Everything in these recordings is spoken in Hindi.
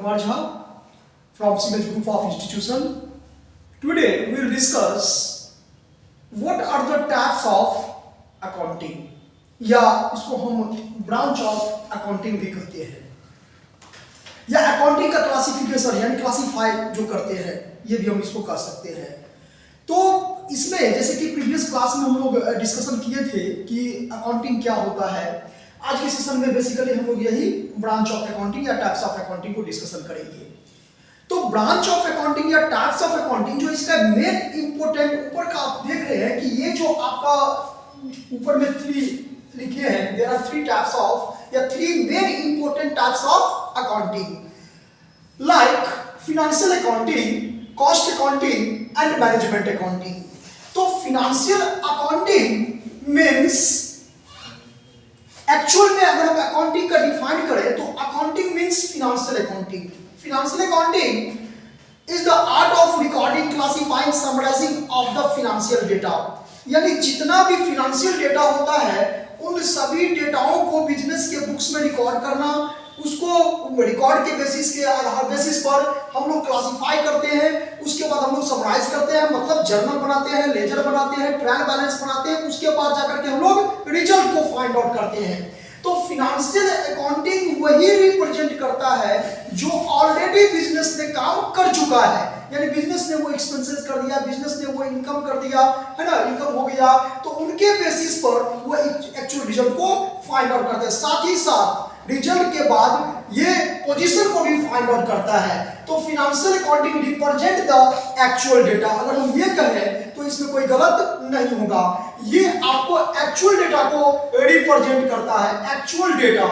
Kumar Jha from Siemens Group of Institution. Today we will discuss what are the types of accounting या इसको हम ब्रांच ऑफ अकाउंटिंग भी कहते हैं या अकाउंटिंग का क्लासिफिकेशन यानी क्लासिफाई जो करते हैं ये भी हम इसको कह सकते हैं। तो इसमें जैसे कि प्रीवियस क्लास में हम लोग डिस्कशन किए थे कि अकाउंटिंग क्या होता है, आज के सेशन में बेसिकली हम लोग यही ब्रांच ऑफ अकाउंटिंग या टाइप्स ऑफ अकाउंटिंग को डिस्कशन करेंगे। तो ब्रांच ऑफ अकाउंटिंग या टाइप्स ऑफ अकाउंटिंग जो इसका मेन इंपॉर्टेंट ऊपर का आप देख रहे हैं कि ये जो आपका ऊपर में थ्री लिखे हैं, there are three types of या three main important types of accounting like financial accounting, cost accounting and management accounting. तो फाइनेंशियल अकाउंटिंग मींस एक्चुअल में अगर हम अकाउंटिंग का डिफाइन करें तो accounting means financial accounting. Financial accounting is the art of recording, classifying, summarising of the financial data. यानी जितना भी फाइनेंशियल डेटा होता है उन सभी डेटाओं को बिजनेस के बुक्स में रिकॉर्ड करना, उसको रिकॉर्ड के बेसिस के आधार बेसिस पर हम लोग क्लासिफाई करते हैं, उसके बाद हम लोग समराइज करते हैं, मतलब जर्नल बनाते हैं, लेजर बनाते हैं, ट्रायल बैलेंस बनाते हैं, उसके बाद जाकर के हम लोग रिजल्ट को फाइंड आउट करते हैं। तो फाइनेंशियल अकाउंटिंग वही रिप्रेजेंट करता है जो ऑलरेडी बिजनेस ने काम कर चुका है, यानी बिजनेस ने वो एक्सपेंसेस कर दिया, बिजनेस ने वो इनकम कर दिया है ना, इनकम हो गया, तो उनके बेसिस पर वो एक्चुअल रिजल्ट को फाइंड आउट करते हैं। साथ ही साथ रिजल्ट के बाद ये पोजीशन को भी फाइंड आउट करता है। तो financial accounting represent the actual data. अगर हम ये कहें तो इसमें कोई गलत नहीं होगा, ये आपको एक्चुअल डेटा को रिप्रेजेंट करता है। एक्चुअल डेटा,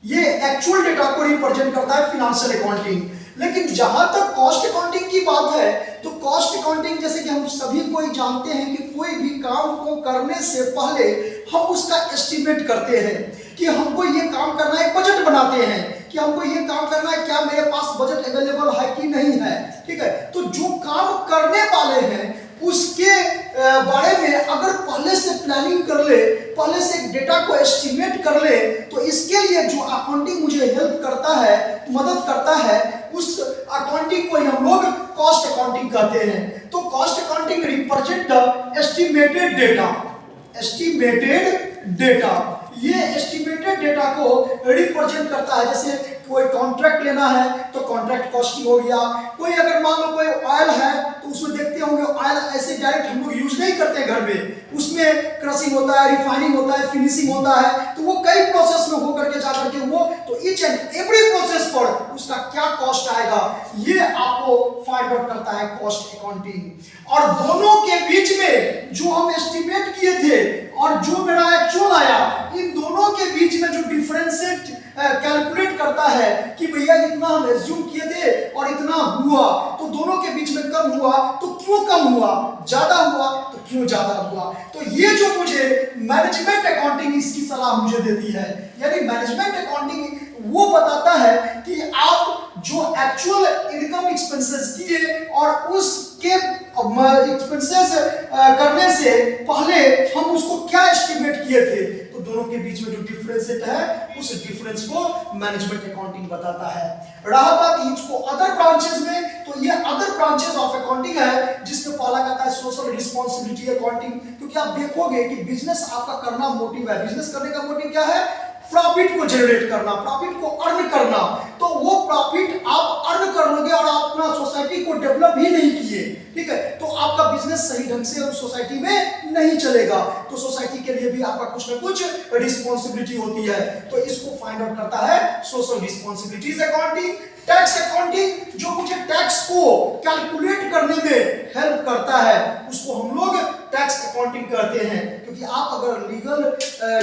ये एक्चुअल डेटा को रिप्रेजेंट करता है फाइनेंशियल अकाउंटिंग। लेकिन जहां तक कॉस्ट अकाउंटिंग की बात है तो कॉस्ट अकाउंटिंग जैसे कि हम सभी कोई जानते हैं कि कोई भी काम को करने से पहले हम उसका एस्टिमेट करते हैं कि हमको ये काम करना है, बजट बनाते हैं कि हमको ये काम करना है, क्या मेरे पास बजट अवेलेबल है कि नहीं है, ठीक है। तो जो काम करने वाले हैं उसके बारे में अगर पहले से प्लानिंग कर ले, पहले से डेटा को एस्टिमेट कर ले, तो इसके लिए जो अकाउंटिंग मुझे हेल्प करता है, मदद करता है, उस अकाउंटिंग को हम लोग कॉस्ट अकाउंटिंग कहते हैं। तो cost accounting represent the estimated data. Estimated data, ये एस्टिमेटेड डेटा को रिप्रेजेंट करता है। जैसे कोई कॉन्ट्रैक्ट लेना है तो कॉन्ट्रैक्ट कॉस्टिंग हो गया। कोई अगर मान लो कोई ऑयल है तो उसमें देखते होंगे ऑयल ऐसे डायरेक्ट हम लोग यूज नहीं करते घर में, उसमें क्रशिंग होता है, रिफाइनिंग होता है, फिनिशिंग होता है, तो वो कई प्रोसेस में होकर के जाकर के वो तो ईच एंड एवरी प्रोसेस पर उसका क्या कॉस्ट आएगा ये आपको फाइंड आउट करता है कॉस्ट अकाउंटिंग। और दोनों के बीच में जो हम एस्टिमेट किए थे और जो मेरा एक्चुअल आया, इन दोनों के बीच में जो डिफरेंशिएट कैलकुलेट करता है कि भैया इतना हम एज्यूम किए थे और इतना हुआ, तो दोनों के बीच में कम हुआ तो क्यों कम हुआ, ज्यादा हुआ तो क्यों ज्यादा हुआ। तो ये जो मुझे मैनेजमेंट अकाउंटिंग इसकी सलाह मुझे देती है, यानी मैनेजमेंट अकाउंटिंग वो बताता है कि आप जो एक्चुअल इनकम एक्सपेंसेस किए और उसके एक्सपेंसेस करने से पहले हम उसको क्या एस्टिमेट किए थे, तो दोनों के बीच में जो डिफरेंस है उस डिफरेंस को मैनेजमेंट अकाउंटिंग बताता है। रहा बात इसको अदर ब्रांचेस में, तो ये अदर ब्रांचेस ऑफ अकाउंटिंग है जिसमें पहला कहता है सोशल रिस्पांसिबिलिटी अकाउंटिंग। क्योंकि आप देखोगे कि बिजनेस आपका करना मोटिव है, बिजनेस करने का मोटिव क्या है, प्रॉफिट को जनरेट करना, प्रॉफिट को अर्न करना। तो वो प्रॉफिट आप अर्न कर लोगे और आप अपना सोसाइटी को डेवलप ही नहीं किए, ठीक है, तो आपका बिजनेस सही ढंग से उस सोसाइटी में नहीं चलेगा। तो सोसाइटी के लिए भी आपका कुछ ना कुछ रिस्पांसिबिलिटी होती है, तो इसको फाइंड आउट करता है social responsibilities accounting. Tax accounting जो मुझे टैक्स को कैलकुलेट करने में हेल्प करता है उसको हम लोग टैक्स अकाउंटिंग कहते हैं। क्योंकि आप अगर लीगल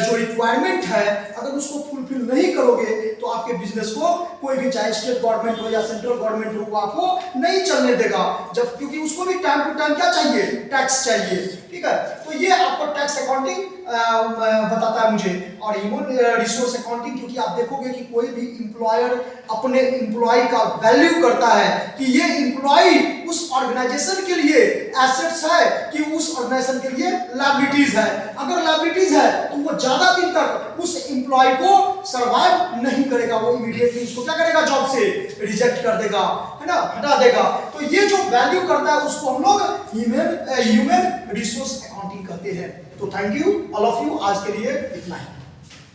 जो रिक्वायरमेंट है अगर उसको फुलफिल नहीं करोगे तो आपके बिजनेस को कोई भी, चाहे स्टेट गवर्नमेंट हो या सेंट्रल गवर्नमेंट हो, वो आपको नहीं चलने देगा, जब क्योंकि उसको भी टाइम टू टाइम क्या चाहिए, टैक्स चाहिए, ठीक है। तो ये आपको टैक्स अकाउंटिंग बताता है मुझे। और ह्यूमन रिसोर्स अकाउंटिंग, क्योंकि आप देखोगे कि कोई भी एम्प्लॉयर अपने एम्प्लॉय का वैल्यू करता है कि ये एम्प्लॉय उस ऑर्गेनाइजेशन के लिए एसेट्स है कि उस ऑर्गेनाइजेशन के लिए लायबिलिटीज है। अगर लायबिलिटीज है तो वो वो ज्यादा दिन तक उस एम्प्लॉय को सर्वाइव नहीं करेगा, वो इमीडिएटली उसको क्या करेगा, जॉब से रिजेक्ट कर देगा, है ना, हटा देगा। तो ये जो वैल्यू करता है उसको हम लोग ह्यूमन रिसोर्स अकाउंटिंग कहते हैं। तो thank you all of you, आज के लिए इतना ही।